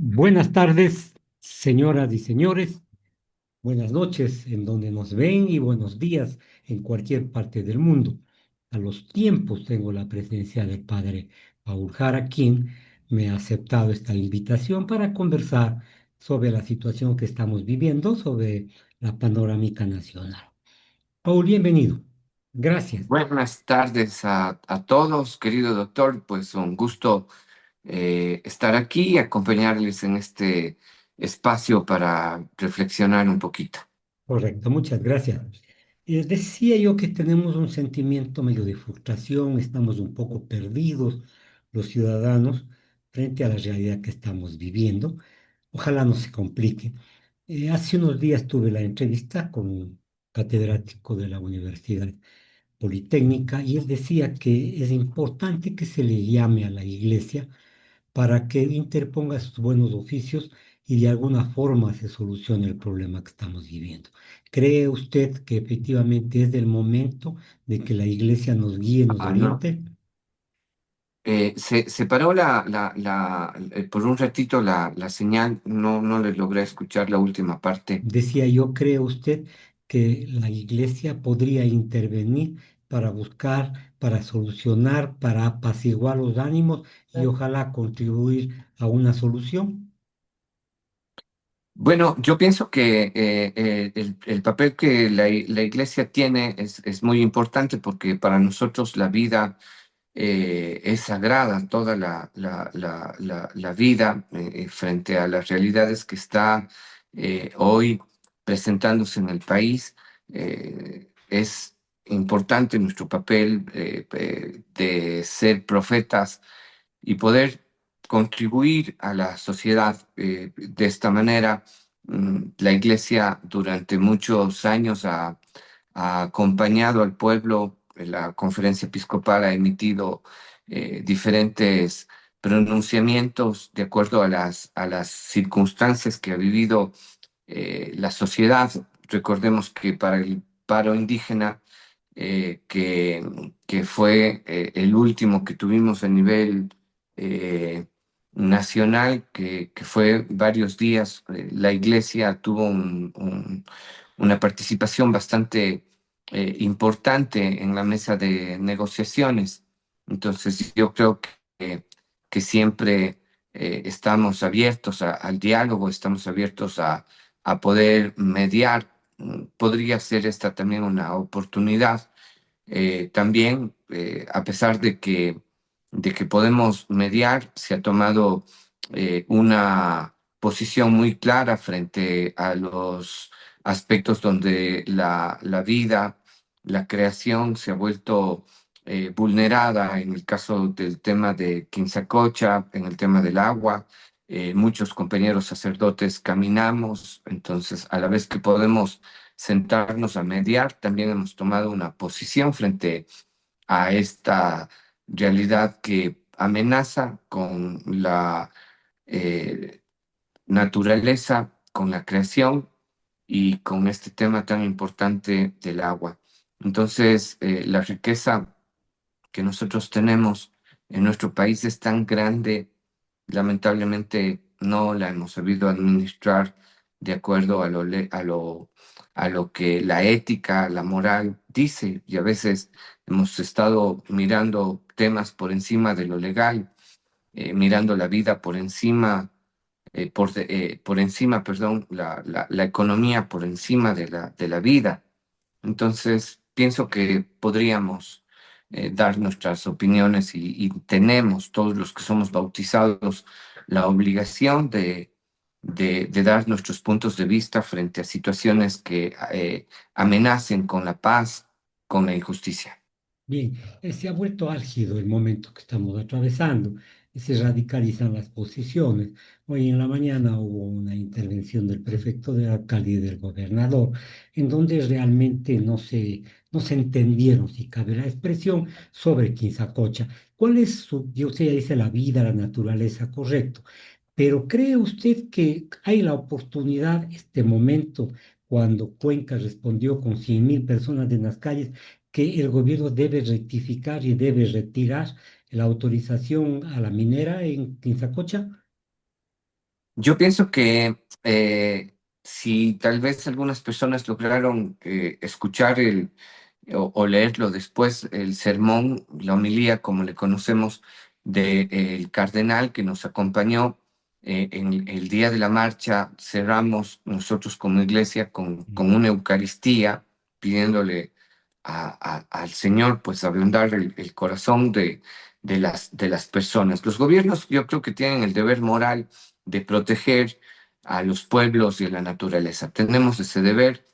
Buenas tardes, señoras y señores. Buenas noches en donde nos ven y buenos días en cualquier parte del mundo. A los tiempos tengo la presencia del padre Paul Jara, quien me ha aceptado esta invitación para conversar sobre la situación que estamos viviendo, sobre la panorámica nacional. Paul, bienvenido. Gracias. Buenas tardes a todos, querido doctor. Pues un gusto estar aquí y acompañarles en este espacio para reflexionar un poquito. Correcto, muchas gracias. Decía yo que tenemos un sentimiento medio de frustración, estamos un poco perdidos los ciudadanos frente a la realidad que estamos viviendo. Ojalá no se complique. Hace unos días tuve la entrevista con un catedrático de la Universidad Politécnica y él decía que es importante que se le llame a la iglesia para que interponga sus buenos oficios y de alguna forma se solucione el problema que estamos viviendo. ¿Cree usted que efectivamente es el momento de que la iglesia nos guíe, nos Ah, no. oriente? Se paró por un ratito la señal, no le logré escuchar la última parte. Decía yo, ¿cree usted que la iglesia podría intervenir para buscar, para solucionar, para apaciguar los ánimos y ojalá contribuir a una solución? Bueno, yo pienso que el papel que la iglesia tiene es muy importante porque para nosotros la vida es sagrada, toda la vida frente a las realidades que está hoy presentándose en el país. Es importante nuestro papel de ser profetas y poder contribuir a la sociedad de esta manera. La Iglesia durante muchos años ha acompañado al pueblo. La Conferencia Episcopal ha emitido diferentes pronunciamientos de acuerdo a las circunstancias que ha vivido la sociedad. Recordemos que para el paro indígena, que fue el último que tuvimos a nivel eh, nacional, que fue varios días, la iglesia tuvo una participación bastante importante en la mesa de negociaciones. Entonces, yo creo que siempre estamos abiertos al diálogo, estamos abiertos a poder mediar. Podría ser esta también una oportunidad. También, a pesar de que podemos mediar, se ha tomado una posición muy clara frente a los aspectos donde la vida, la creación se ha vuelto vulnerada, en el caso del tema de Quinzacocha, en el tema del agua. Muchos compañeros sacerdotes caminamos, entonces a la vez que podemos sentarnos a mediar, también hemos tomado una posición frente a esta realidad que amenaza con la eh, naturaleza, con la creación y con este tema tan importante del agua. Entonces, la riqueza que nosotros tenemos en nuestro país es tan grande, lamentablemente no la hemos sabido administrar de acuerdo a lo que la ética, la moral dice, y a veces hemos estado mirando temas por encima de lo legal, mirando la vida por encima, por encima, perdón, la economía por encima de la vida. Entonces, pienso que podríamos dar nuestras opiniones y tenemos todos los que somos bautizados la obligación de dar nuestros puntos de vista frente a situaciones que amenacen con la paz, con la injusticia. Bien, se ha vuelto álgido el momento que estamos atravesando y se radicalizan las posiciones. Hoy en la mañana hubo una intervención del prefecto, del alcalde y del gobernador, en donde realmente no se entendieron, si cabe la expresión, sobre Quinzacocha. ¿Cuál es su, yo usted ya dice la vida, la naturaleza, correcto? Pero ¿cree usted que hay la oportunidad, este momento, cuando Cuenca respondió con 100.000 personas en las calles, que el gobierno debe rectificar y debe retirar la autorización a la minera en Quinzacocha? Yo pienso que si tal vez algunas personas lograron escuchar o leerlo después, el sermón, la homilía, como le conocemos, del cardenal que nos acompañó en el día de la marcha, cerramos nosotros como iglesia con una Eucaristía, pidiéndole al Señor pues ablandar el corazón de las personas. Los gobiernos yo creo que tienen el deber moral de proteger a los pueblos y a la naturaleza. Tenemos ese deber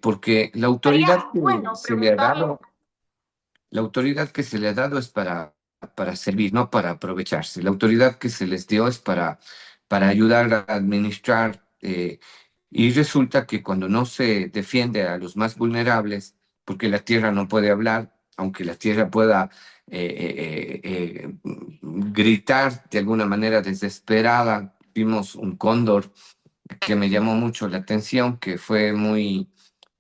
porque la autoridad Estaría que bueno se le ha preguntarle. dado, la autoridad que se le ha dado es para servir, no para aprovecharse. La autoridad que se les dio es para ayudar a administrar y resulta que cuando no se defiende a los más vulnerables, porque la tierra no puede hablar, aunque la tierra pueda gritar de alguna manera desesperada. Vimos un cóndor que me llamó mucho la atención, que fue muy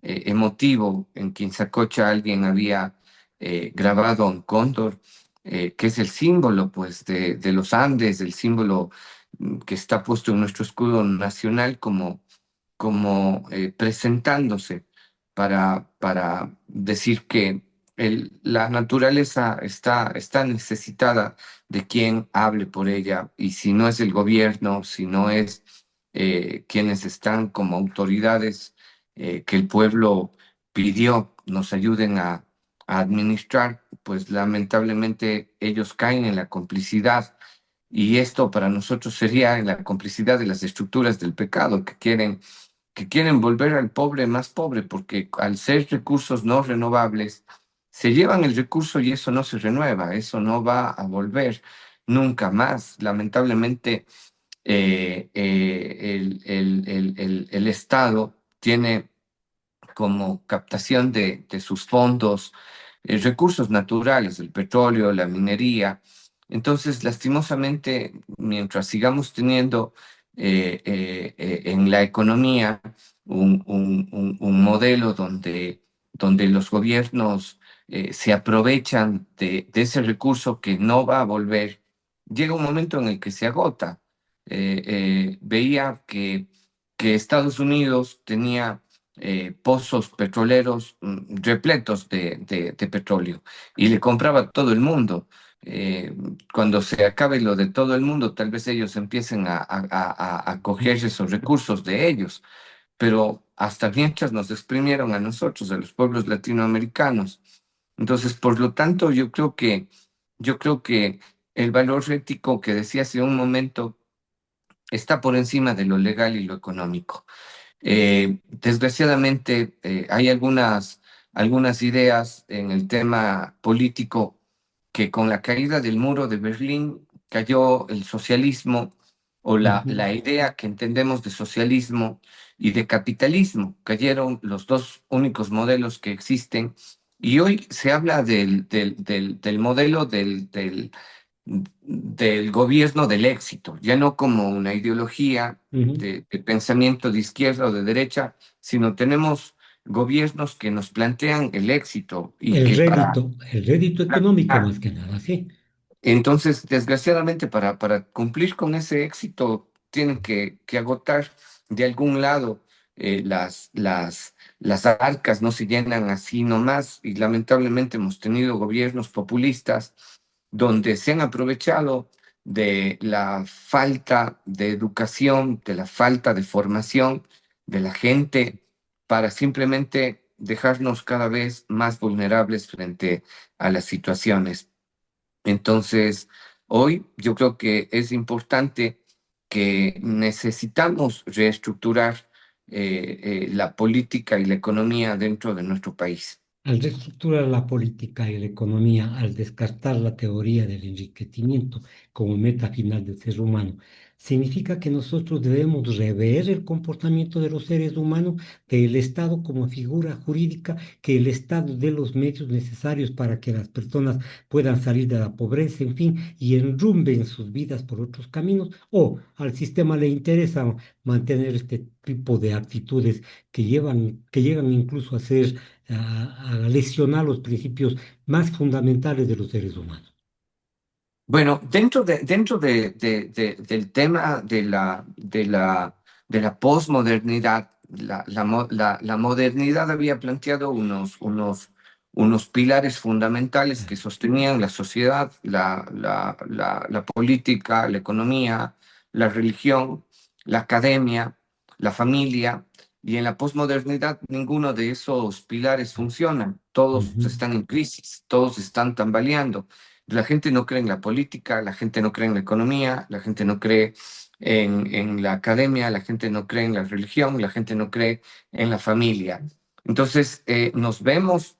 emotivo. En Quinzacocha alguien había grabado un cóndor, que es el símbolo pues, de los Andes, el símbolo que está puesto en nuestro escudo nacional como presentándose para decir que la naturaleza está necesitada de quien hable por ella, y si no es el gobierno, si no es quienes están como autoridades que el pueblo pidió nos ayuden a administrar, pues lamentablemente ellos caen en la complicidad. Y esto para nosotros sería en la complicidad de las estructuras del pecado que quieren volver al pobre más pobre, porque al ser recursos no renovables, se llevan el recurso y eso no se renueva, eso no va a volver nunca más. Lamentablemente, el Estado tiene como captación de sus fondos, recursos naturales, el petróleo, la minería. Entonces, lastimosamente, mientras sigamos teniendo en la economía un modelo donde los gobiernos se aprovechan de ese recurso que no va a volver, llega un momento en el que se agota. Veía que Estados Unidos tenía pozos petroleros repletos de petróleo y le compraba a todo el mundo. Eh, Cuando se acabe lo de todo el mundo, tal vez ellos empiecen a coger esos recursos de ellos, pero hasta mientras nos exprimieron a nosotros, a los pueblos latinoamericanos. Entonces, por lo tanto, yo creo que el valor ético que decía hace un momento está por encima de lo legal y lo económico. Desgraciadamente, hay algunas ideas en el tema político que con la caída del muro de Berlín cayó el socialismo o Ujú. la idea que entendemos de socialismo y de capitalismo. Cayeron los dos únicos modelos que existen y hoy se habla del modelo del gobierno del éxito, ya no como una ideología Ujú. de pensamiento de izquierda o de derecha, sino tenemos gobiernos que nos plantean el éxito y que para... El rédito económico más que nada, sí. Entonces, desgraciadamente, para cumplir con ese éxito, tienen que agotar de algún lado las arcas, no se llenan así nomás, y lamentablemente hemos tenido gobiernos populistas donde se han aprovechado de la falta de educación, de la falta de formación de la gente para simplemente dejarnos cada vez más vulnerables frente a las situaciones. Entonces, hoy yo creo que es importante que necesitamos reestructurar la política y la economía dentro de nuestro país. Al reestructurar la política y la economía, al descartar la teoría del enriquecimiento como meta final del ser humano, significa que nosotros debemos rever el comportamiento de los seres humanos, del Estado como figura jurídica, que el Estado dé los medios necesarios para que las personas puedan salir de la pobreza, en fin, y enrumben sus vidas por otros caminos, o al sistema le interesa mantener este tipo de actitudes que llegan incluso a ser a lesionar los principios más fundamentales de los seres humanos. Bueno, del tema de la posmodernidad, la modernidad había planteado unos pilares fundamentales que sostenían la sociedad, la política, la economía, la religión, la academia, la familia, y en la posmodernidad ninguno de esos pilares funciona, todos Ujú, están en crisis, todos están tambaleando. La gente no cree en la política, la gente no cree en la economía, la gente no cree en la academia, la gente no cree en la religión, la gente no cree en la familia. Entonces, nos vemos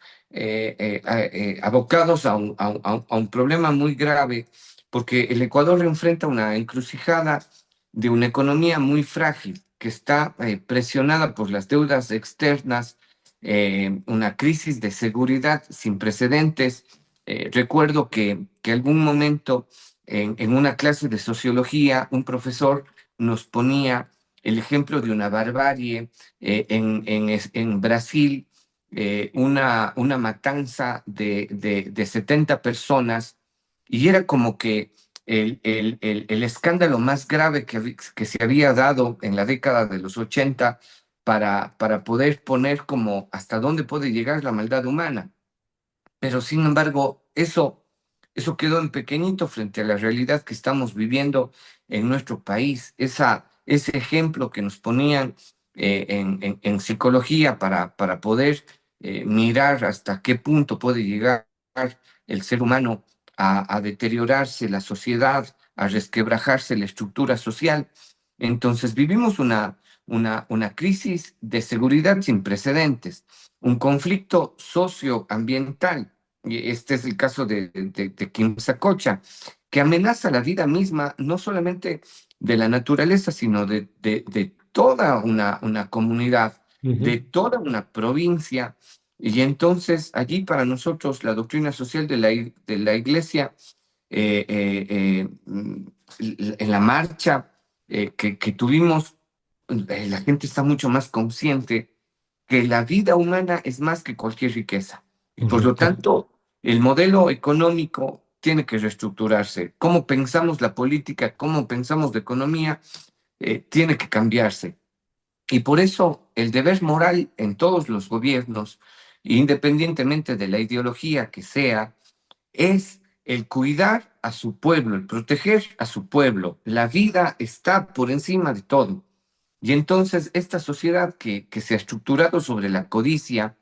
abocados a un problema muy grave porque el Ecuador enfrenta una encrucijada de una economía muy frágil que está presionada por las deudas externas, una crisis de seguridad sin precedentes. Recuerdo que algún momento en una clase de sociología un profesor nos ponía el ejemplo de una barbarie en Brasil, una matanza de 70 personas, y era como que el escándalo más grave que se había dado en la década de los 80 para poder poner como hasta dónde puede llegar la maldad humana. Pero sin embargo, eso quedó en pequeñito frente a la realidad que estamos viviendo en nuestro país. Ese ejemplo que nos ponían en psicología para poder mirar hasta qué punto puede llegar el ser humano a deteriorarse la sociedad, a resquebrajarse la estructura social. Entonces vivimos una crisis de seguridad sin precedentes, un conflicto socioambiental, y este es el caso de Quimsacocha, que amenaza la vida misma, no solamente de la naturaleza, sino de toda una comunidad, ujú. de toda una provincia. Y entonces allí para nosotros la doctrina social de la Iglesia, en la marcha que tuvimos, la gente está mucho más consciente que la vida humana es más que cualquier riqueza. Y por lo Correcto. tanto, el modelo económico tiene que reestructurarse. Cómo pensamos la política, cómo pensamos la economía, tiene que cambiarse. Y por eso el deber moral en todos los gobiernos, independientemente de la ideología que sea, es el cuidar a su pueblo, el proteger a su pueblo. La vida está por encima de todo. Y entonces esta sociedad que se ha estructurado sobre la codicia,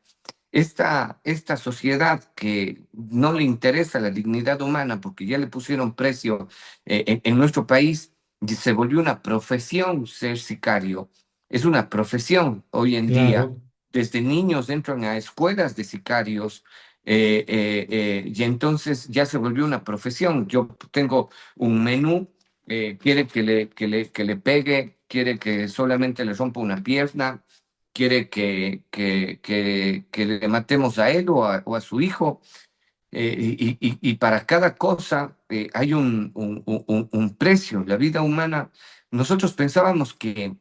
esta sociedad que no le interesa la dignidad humana porque ya le pusieron precio en nuestro país, y se volvió una profesión ser sicario. Es una profesión hoy en día. Claro, Desde niños entran a escuelas de sicarios, y entonces ya se volvió una profesión. Yo tengo un menú, quiere que le pegue, quiere que solamente le rompa una pierna, quiere que le matemos a él o a su hijo, y para cada cosa hay un precio. La vida humana, nosotros pensábamos que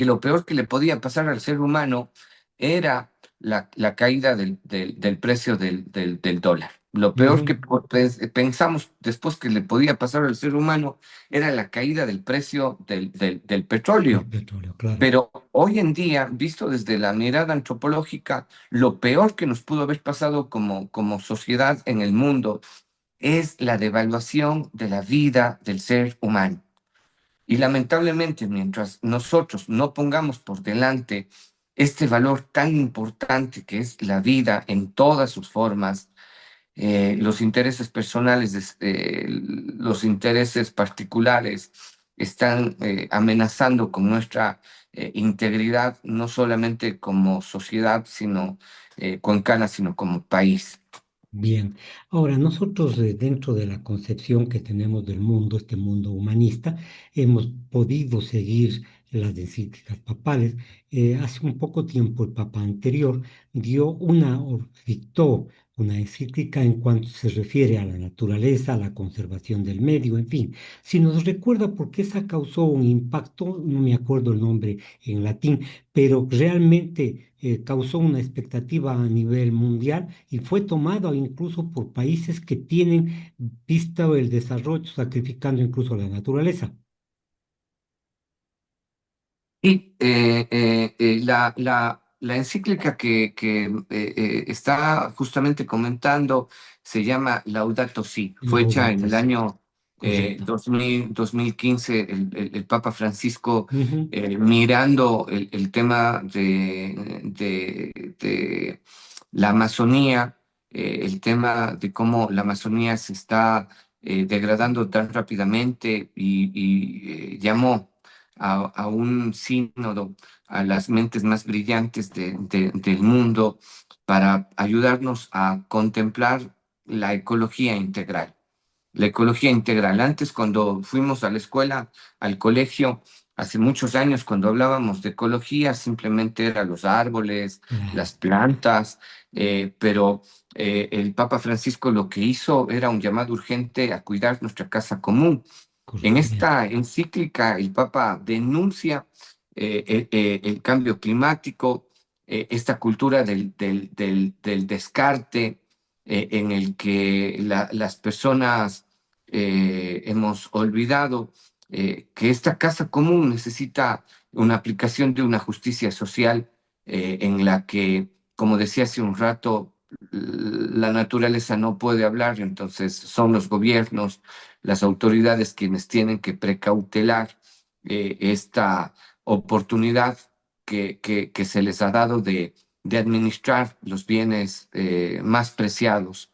lo peor que le podía pasar al ser humano era la caída del precio del dólar. Lo peor que ujú, pensamos después que le podía pasar al ser humano era la caída del precio del del petróleo. petróleo, claro. Pero hoy en día, visto desde la mirada antropológica, lo peor que nos pudo haber pasado como sociedad en el mundo es la devaluación de la vida del ser humano. Y lamentablemente, mientras nosotros no pongamos por delante este valor tan importante que es la vida en todas sus formas, los intereses personales, los intereses particulares están amenazando con nuestra integridad, no solamente como sociedad, sino cuencana, sino como país. Bien, ahora nosotros dentro de la concepción que tenemos del mundo, este mundo humanista, hemos podido seguir las encíclicas papales. Hace un poco tiempo el papa anterior dictó una encíclica en cuanto se refiere a la naturaleza, a la conservación del medio, en fin. Si nos recuerda por qué esa causó un impacto, no me acuerdo el nombre en latín, pero realmente causó una expectativa a nivel mundial y fue tomado incluso por países que tienen vista el desarrollo, sacrificando incluso la naturaleza. Y la encíclica que está justamente comentando se llama Laudato Si. Fue hecha en Laudato el Si, año correcto. 2015. El Papa Francisco, Ujú, mirando el tema de la Amazonía, el tema de cómo la Amazonía se está degradando tan rápidamente y llamó a un sínodo, a las mentes más brillantes del mundo, para ayudarnos a contemplar la ecología integral. La ecología integral. Antes, cuando fuimos a la escuela, al colegio, hace muchos años, cuando hablábamos de ecología, simplemente eran los árboles, claro, las plantas, pero el Papa Francisco lo que hizo era un llamado urgente a cuidar nuestra casa común. En correcto. esta encíclica, el Papa denuncia el cambio climático, esta cultura del descarte, en el que las personas hemos olvidado que esta casa común necesita una aplicación de una justicia social, en la que, como decía hace un rato, la naturaleza no puede hablar, entonces son los gobiernos, las autoridades quienes tienen que precautelar esta oportunidad que se les ha dado de administrar los bienes más preciados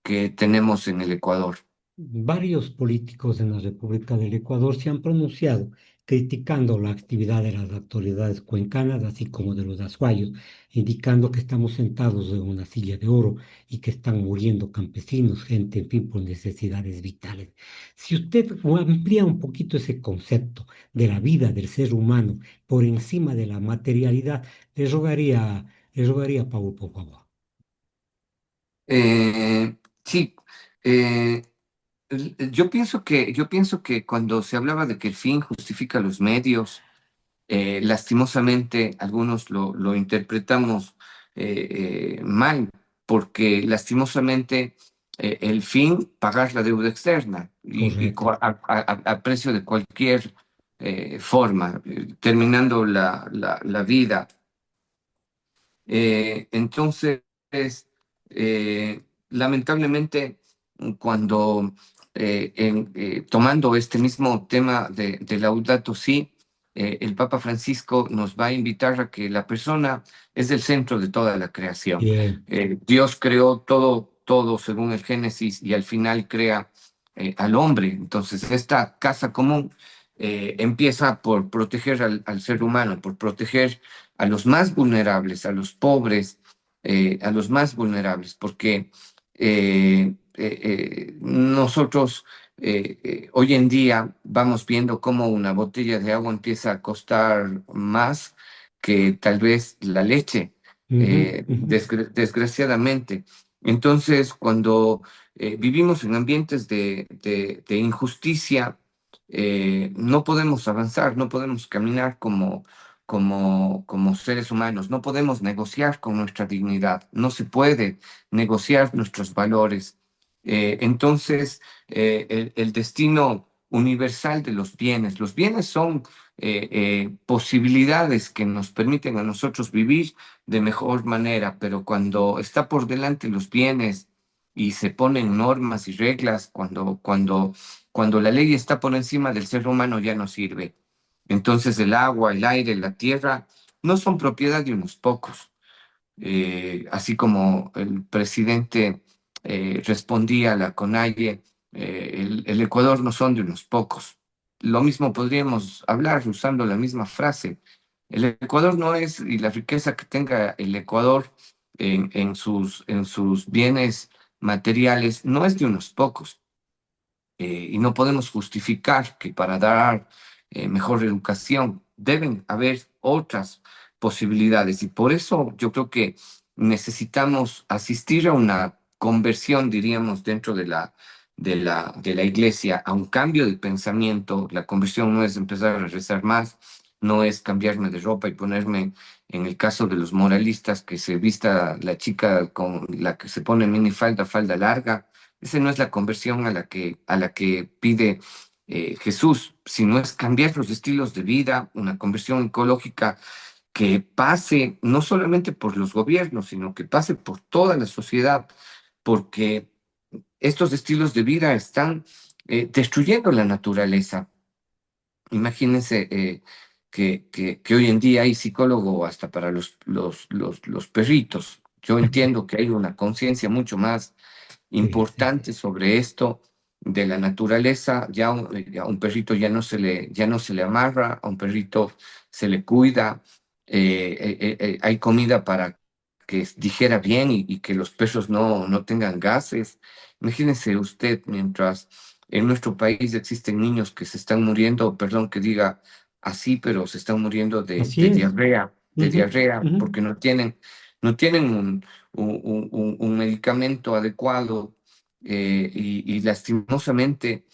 que tenemos en el Ecuador. Varios políticos en la República del Ecuador se han pronunciado criticando la actividad de las autoridades cuencanas, así como de los azuayos, indicando que estamos sentados en una silla de oro y que están muriendo campesinos, gente, en fin, por necesidades vitales. Si usted amplía un poquito ese concepto de la vida del ser humano por encima de la materialidad, le rogaría, Paul, por favor. Sí, eh, yo pienso que cuando se hablaba de que el fin justifica los medios, lastimosamente algunos lo interpretamos mal, porque lastimosamente el fin, pagar la deuda externa Correcto. a precio de cualquier forma, terminando la vida. Entonces, lamentablemente, cuando tomando este mismo tema de Laudato Si, el Papa Francisco nos va a invitar a que la persona es el centro de toda la creación. Bien, Dios creó todo según el Génesis y al final crea al hombre. Entonces, esta casa común empieza por proteger al ser humano, por proteger a los más vulnerables, a los pobres, a los más vulnerables, porque nosotros hoy en día vamos viendo cómo una botella de agua empieza a costar más que tal vez la leche, ujú, ujú. desgraciadamente. Entonces, cuando vivimos en ambientes de injusticia, no podemos avanzar, no podemos caminar como seres humanos. No podemos negociar con nuestra dignidad, no se puede negociar nuestros valores. Entonces, el destino universal de los bienes son posibilidades que nos permiten a nosotros vivir de mejor manera, pero cuando está por delante los bienes y se ponen normas y reglas, cuando la ley está por encima del ser humano ya no sirve. Entonces el agua, el aire, la tierra no son propiedad de unos pocos. Así como el presidente respondía a la CONAIE, el Ecuador no son de unos pocos. Lo mismo podríamos hablar usando la misma frase. El Ecuador no es, y la riqueza que tenga el Ecuador en sus bienes materiales no es de unos pocos, y no podemos justificar que para dar mejor educación deben haber otras posibilidades. Y por eso yo creo que necesitamos asistir a una conversión, diríamos, dentro de la iglesia a un cambio de pensamiento. La conversión no es empezar a rezar más, no es cambiarme de ropa y ponerme, en el caso de los moralistas, que se vista la chica con la que se pone minifalda, falda larga. Esa no es la conversión a la que pide Jesús, sino es cambiar los estilos de vida, una conversión ecológica que pase no solamente por los gobiernos, sino que pase por toda la sociedad, porque estos estilos de vida están destruyendo la naturaleza. Imagínense que hoy en día hay psicólogo hasta para los perritos. Yo entiendo que hay una conciencia mucho más Sí, sí, importante sobre esto de la naturaleza. Ya a un perrito ya no se le amarra, a un perrito se le cuida. Hay comida para que digiera bien y que los perros no tengan gases. Imagínese usted, mientras en nuestro país existen niños que se están muriendo, perdón que diga así, pero se están muriendo así es. de Ujú, diarrea, ujú. porque no tienen un medicamento adecuado, y lastimosamente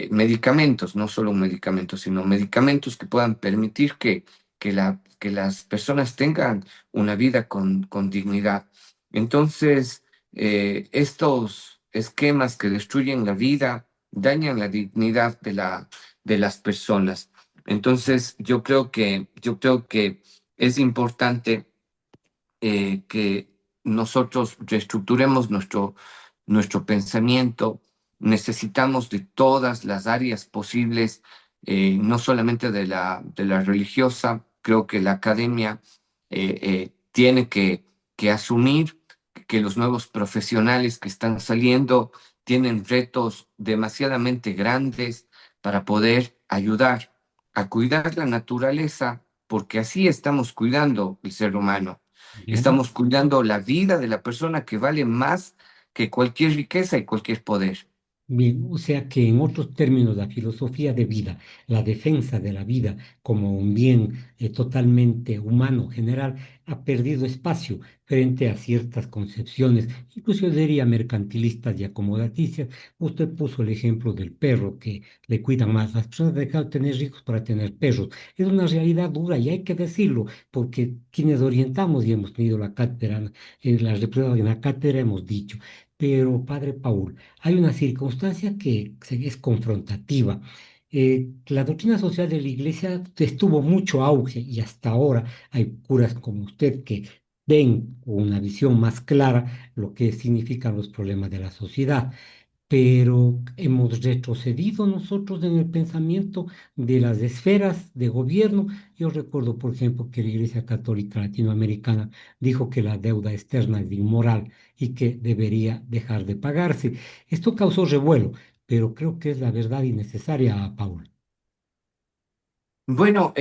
medicamentos, no solo un medicamento, sino medicamentos que puedan permitir que las personas tengan una vida con dignidad. Entonces, estos esquemas que destruyen la vida dañan la dignidad de las personas. Entonces, yo creo que es importante que nosotros reestructuremos nuestro pensamiento. Necesitamos de todas las áreas posibles, no solamente de la religiosa. Creo que la academia tiene que asumir que los nuevos profesionales que están saliendo tienen retos demasiadamente grandes para poder ayudar a cuidar la naturaleza, porque así estamos cuidando el ser humano. Bien. Estamos cuidando la vida de la persona, que vale más que cualquier riqueza y cualquier poder. Bien, o sea que en otros términos, la filosofía de vida, la defensa de la vida como un bien totalmente humano general, ha perdido espacio frente a ciertas concepciones, incluso yo diría mercantilistas y acomodaticias. Usted puso el ejemplo del perro, que le cuidan más. Las personas han dejado de tener hijos para tener perros. Es una realidad dura y hay que decirlo, porque quienes orientamos y hemos tenido la cátedra, en la cátedra hemos dicho, pero padre Paul, hay una circunstancia que es confrontativa. La doctrina social de la Iglesia estuvo mucho auge y hasta ahora hay curas como usted que ven con una visión más clara lo que significan los problemas de la sociedad, pero hemos retrocedido nosotros en el pensamiento de las esferas de gobierno. Yo recuerdo, por ejemplo, que la Iglesia Católica Latinoamericana dijo que la deuda externa es inmoral y que debería dejar de pagarse. Esto causó revuelo, pero creo que es la verdad innecesaria, Paul. Bueno,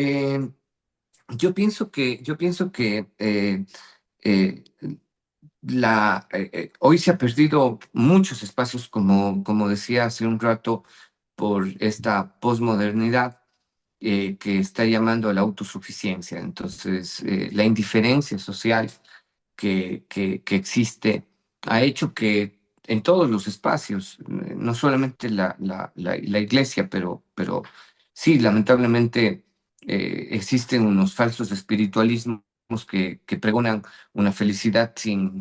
yo pienso que eh, hoy se ha perdido muchos espacios, como decía hace un rato, por esta posmodernidad que está llamando a la autosuficiencia. Entonces, la indiferencia social que existe ha hecho que en todos los espacios, no solamente la iglesia, pero sí, lamentablemente existen unos falsos espiritualismos que pregonan una felicidad sin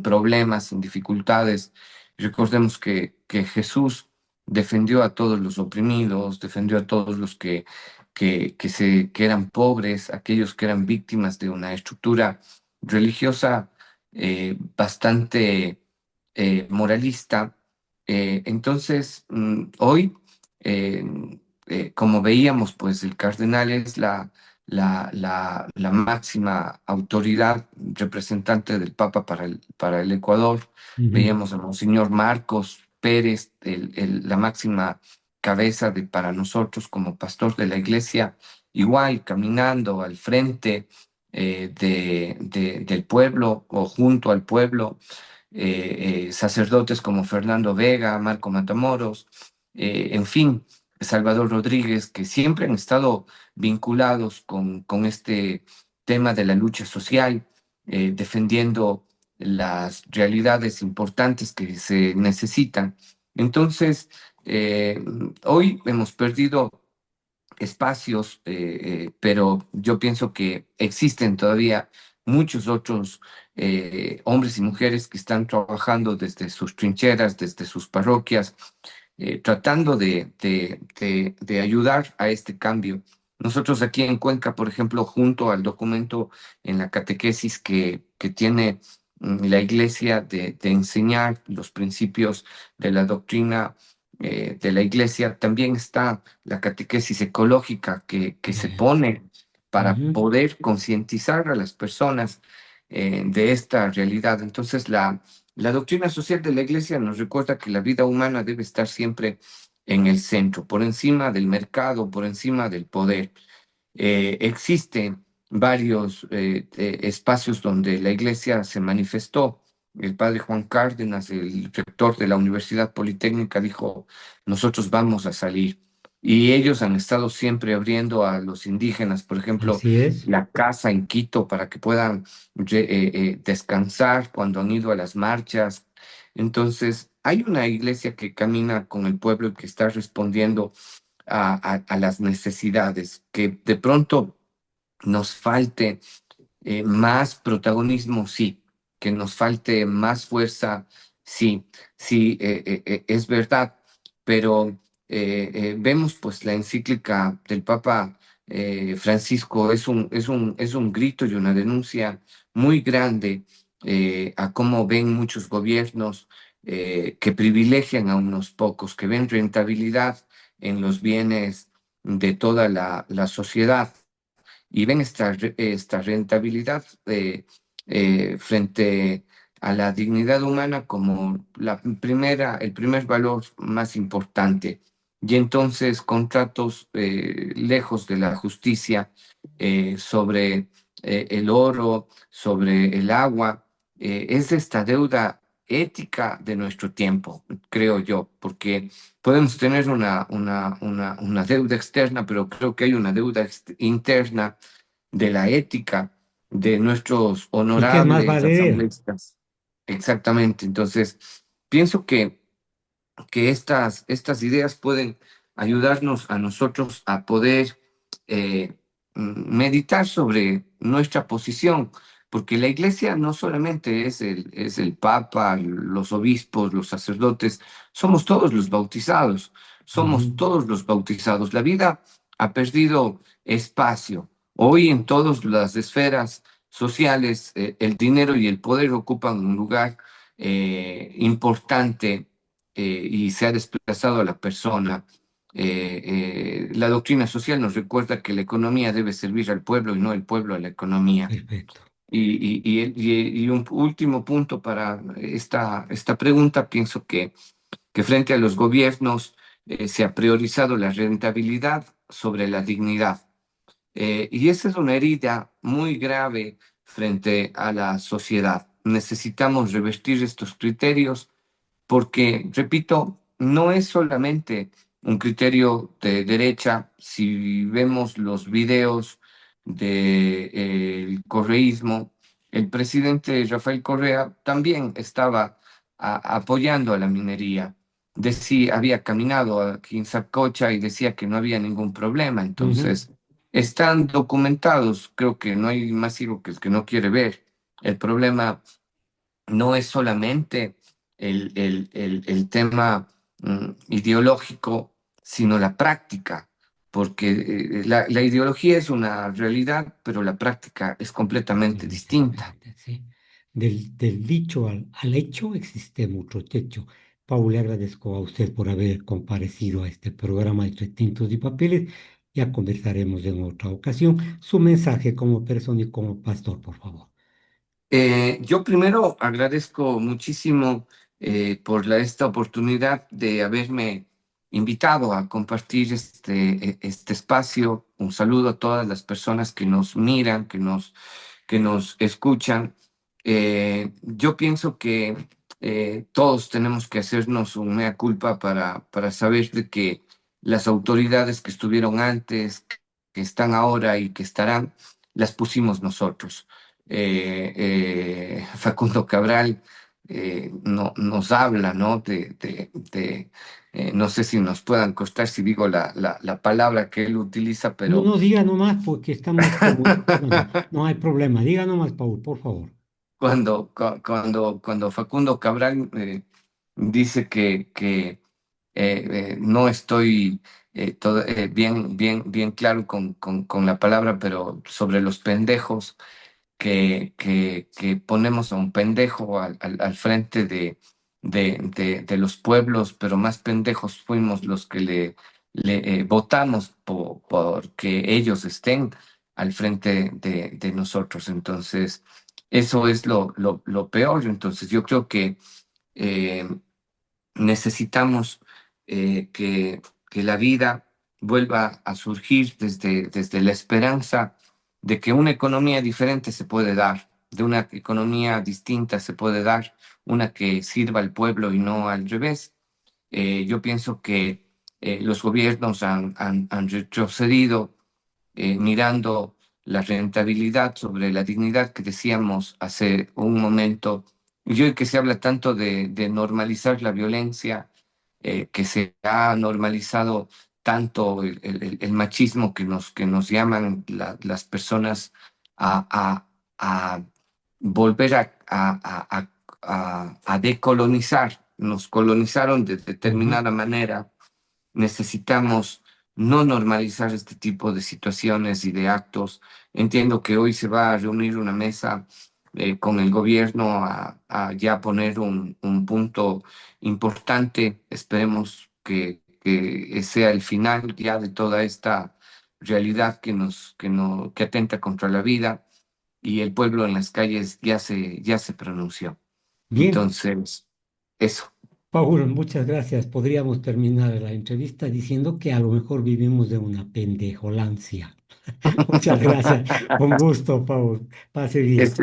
problemas, sin dificultades. Recordemos que Jesús defendió a todos los oprimidos, defendió a todos los que eran pobres, aquellos que eran víctimas de una estructura religiosa bastante moralista. Entonces, hoy, eh, como veíamos, pues el cardenal es la máxima autoridad representante del Papa para el Ecuador. Ujú. Veíamos a Monseñor Marcos Pérez, la máxima cabeza para nosotros como pastor de la iglesia, igual caminando al frente del pueblo o junto al pueblo. Sacerdotes como Fernando Vega, Marco Matamoros, en fin, Salvador Rodríguez, que siempre han estado vinculados con este tema de la lucha social, defendiendo las realidades importantes que se necesitan. Entonces, hoy hemos perdido espacios, pero yo pienso que existen todavía muchos otros hombres y mujeres que están trabajando desde sus trincheras, desde sus parroquias, tratando de ayudar a este cambio. Nosotros aquí en Cuenca, por ejemplo, junto al documento en la catequesis que tiene la Iglesia de enseñar los principios de la doctrina de la Iglesia, también está la catequesis ecológica que se Ya. pone para Ujú. poder concientizar a las personas de esta realidad. Entonces, la doctrina social de la Iglesia nos recuerda que la vida humana debe estar siempre en el centro, por encima del mercado, por encima del poder. Existen varios espacios donde la Iglesia se manifestó. El padre Juan Cárdenas, el rector de la Universidad Politécnica, dijo, nosotros vamos a salir. Y ellos han estado siempre abriendo a los indígenas, por ejemplo, Así es. la casa en Quito para que puedan descansar cuando han ido a las marchas. Entonces, hay una iglesia que camina con el pueblo y que está respondiendo a las necesidades, que de pronto nos falte más protagonismo, sí, que nos falte más fuerza, sí, sí, es verdad, pero vemos pues la encíclica del Papa Francisco, es un grito y una denuncia muy grande a cómo ven muchos gobiernos que privilegian a unos pocos, que ven rentabilidad en los bienes de toda la sociedad y ven esta rentabilidad frente a la dignidad humana como el primer valor más importante. Y entonces contratos lejos de la justicia sobre el oro, sobre el agua, es esta deuda ética de nuestro tiempo, creo yo, porque podemos tener una deuda externa, pero creo que hay una deuda interna de la ética de nuestros ¿Y qué es más honorables valedero? asambleístas. Exactamente. Entonces, pienso que estas ideas pueden ayudarnos a nosotros a poder meditar sobre nuestra posición, porque la iglesia no solamente es el papa, los obispos, los sacerdotes, somos todos los bautizados, somos Ujú. todos los bautizados. La vida ha perdido espacio. Hoy en todas las esferas sociales, el dinero y el poder ocupan un lugar importante y se ha desplazado a la persona. La doctrina social nos recuerda que la economía debe servir al pueblo y no el pueblo a la economía. Perfecto. Y un último punto para esta pregunta, pienso que frente a los gobiernos se ha priorizado la rentabilidad sobre la dignidad. Y esa es una herida muy grave frente a la sociedad. Necesitamos revertir estos criterios porque, repito, no es solamente un criterio de derecha. Si vemos los videos del correísmo, el presidente Rafael Correa también estaba apoyando a la minería. Decía, había caminado aquí en Sacocha y decía que no había ningún problema. Ujú. Entonces, están documentados. Creo que no hay más ciego que el que no quiere ver. El problema no es solamente el tema ideológico, sino la práctica, porque la ideología es una realidad, pero la práctica es completamente Es distinta. diferente, sí. Del dicho al hecho existe mucho techo. Paul, le agradezco a usted por haber comparecido a este programa de Tintos y Papeles. Ya conversaremos en otra ocasión. Su mensaje como persona y como pastor, por favor. Yo primero agradezco muchísimo por esta oportunidad de haberme invitado a compartir este espacio. Un saludo a todas las personas que nos miran, que nos escuchan. Yo pienso que todos tenemos que hacernos un mea culpa para saber de que las autoridades que estuvieron antes, que están ahora y que estarán, las pusimos nosotros. Facundo Cabral nos habla, ¿no? No sé si nos puedan costar si digo la palabra que él utiliza, No, pero no, diga nomás porque estamos comunicándonos. No hay problema. Diga nomás, Paul, por favor. cuando Facundo Cabral dice no estoy bien claro con la palabra, pero sobre los pendejos, que ponemos a un pendejo al frente de los pueblos, pero más pendejos fuimos los que le votamos porque ellos estén al frente de nosotros. Entonces, eso es lo peor. Entonces, yo creo que eh, necesitamos que la vida vuelva a surgir desde la esperanza de que una economía diferente se puede dar, de una economía distinta se puede dar, una que sirva al pueblo y no al revés. Yo pienso que los gobiernos han retrocedido mirando la rentabilidad sobre la dignidad que decíamos hace un momento. Y hoy que se habla tanto de normalizar la violencia, que se ha normalizado tanto el machismo que nos llaman las personas a, a- a volver a decolonizar. Nos colonizaron de Ajá. determinada manera. Necesitamos no normalizar este tipo de situaciones y de actos. Entiendo que hoy se va a reunir una mesa con el gobierno a ya poner un punto importante. Esperemos que sea el final ya de toda esta realidad que atenta contra la vida, y el pueblo en las calles ya se pronunció. Bien, Entonces, eso. Paul, muchas gracias. Podríamos terminar la entrevista diciendo que a lo mejor vivimos de una pendejolancia. Muchas gracias. Con gusto, Paul. Pase bien.